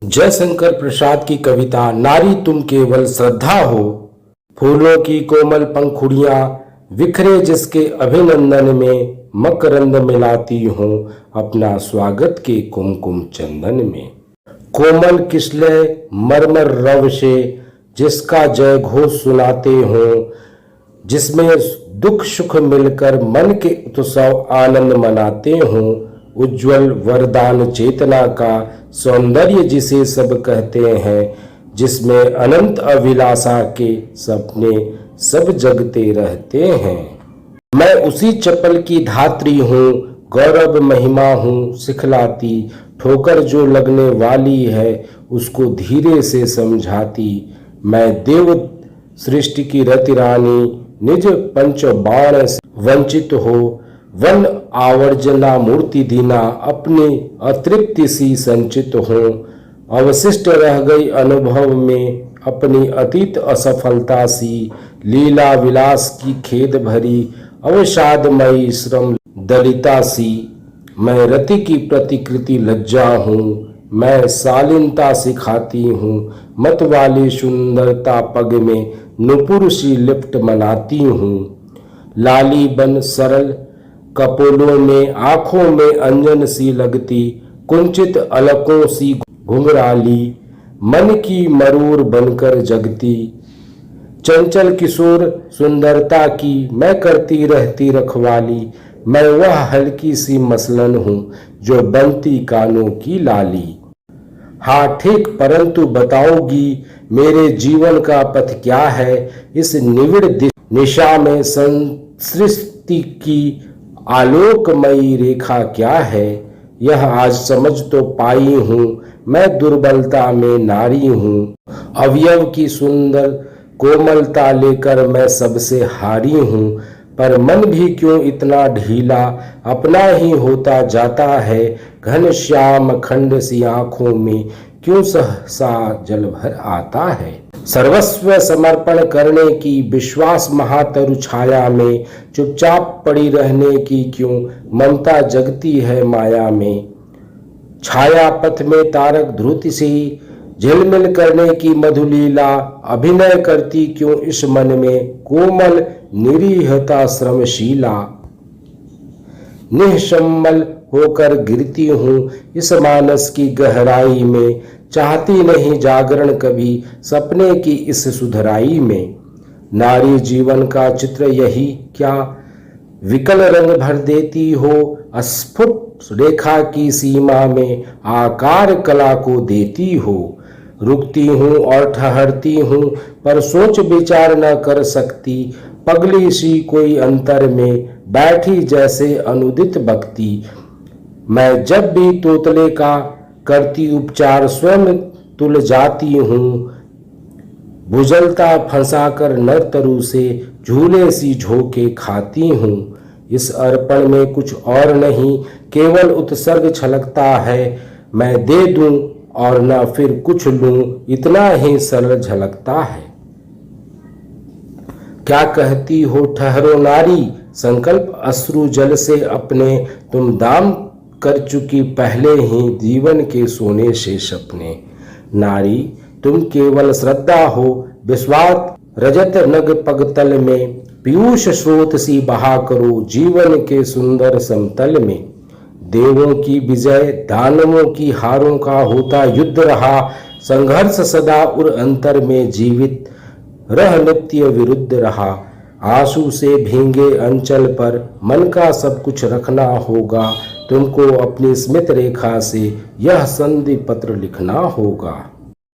जयशंकर प्रसाद की कविता नारी तुम केवल श्रद्धा हो। फूलों की कोमल पंखुड़ियां बिखरे जिसके अभिनंदन में, मकरंद मिलाती हूँ अपना स्वागत के कुमकुम चंदन में। कोमल किसलय मरमर रव से जिसका जय घोष सुनाते हो, जिसमें दुख सुख मिलकर मन के उत्सव आनंद मनाते हो। उज्ज्वल वरदान चेतना का सौंदर्य जिसे सब कहते हैं, जिसमें अनंत अभिलाषा के सपने सब जगते रहते हैं। मैं उसी चपल की धात्री हूँ, गौरव महिमा हूँ सिखलाती, ठोकर जो लगने वाली है उसको धीरे से समझाती। मैं देव सृष्टि की रति रानी, निज पंच बाण वंचित हो, वन आवर्जना मूर्ति दीना, अपनी अतृप्ति सी संचित हो। अवशिष्ट रह गई अनुभव में अपनी अतीत असफलता सी, लीला विलास की खेद भरी अवसादमयी श्रम दलिता सी। मैं रति की प्रतिकृति लज्जा हूँ, मैं शालीनता सिखाती हूँ, मत वाली सुंदरता पग में नुपुर सी लिप्ट मनाती हूँ। लाली बन सरल कपोलों में, आंखों में अंजन सी लगती, कुंचित अलकों सी घुंघराली, मन की मरूर बनकर जगती। चंचल किशोर सुंदरता की मैं करती रहती रखवाली, मैं वह हल्की सी मसलन हूँ जो बनती कानों की लाली। हाँ ठीक, परंतु बताओगी मेरे जीवन का पथ क्या है, इस निविड़ निशा में संसृष्टि की आलोकमयी रेखा क्या है। यह आज समझ तो पाई हूँ, मैं दुर्बलता में नारी हूँ, अवयव की सुंदर कोमलता लेकर मैं सबसे हारी हूँ। पर मन भी क्यों इतना ढीला अपना ही होता जाता है, घन श्याम खंड सी आंखों में क्यों सहसा जल भर आता है। सर्वस्व समर्पण करने की विश्वास महातरु छाया में, चुपचाप पड़ी रहने की क्यों ममता जगती है माया में। छाया पथ में तारक ध्रुति सी झिलमिल करने की मधुलीला, अभिनय करती क्यों इस मन में कोमल निरीहता श्रमशीला। निःसम्मल होकर गिरती हूँ इस मानस की गहराई में, चाहती नहीं जागरण कभी सपने की इस सुधराई में। नारी जीवन का चित्र यही क्या विकल रंग भर देती हो, अस्फुट रेखा की सीमा में आकार कला को देती हो। रुकती हूँ और ठहरती हूँ पर सोच विचार न कर सकती, पगली सी कोई अंतर में बैठी जैसे अनुदित भक्ति। मैं जब भी तोतले का करती उपचार स्वयं तुल जाती हूँ, भुजलता फंसाकर नर तरु से झूले सी झोंके खाती हूँ। इस अर्पण में कुछ और नहीं, केवल उत्सर्ग छलकता है। मैं दे दूं और न फिर कुछ लूं, इतना ही सरल झलकता है। क्या कहती हो ठहरो नारी, संकल्प अश्रु जल से अपने, तुम दाम कर चुकी पहले ही जीवन के सोने से सपने। नारी तुम केवल श्रद्धा हो, विश्वास रजत नग पगतल में, पीयूष स्रोत सी बहा करो जीवन के सुंदर समतल में। देवों की विजय दानवों की हारों का होता युद्ध रहा, संघर्ष सदा उर अंतर में जीवित रह नित्य विरुद्ध रहा। आंसू से भींगे अंचल पर मन का सब कुछ रखना होगा, तुमको अपनी स्मित रेखा से यह संधि पत्र लिखना होगा।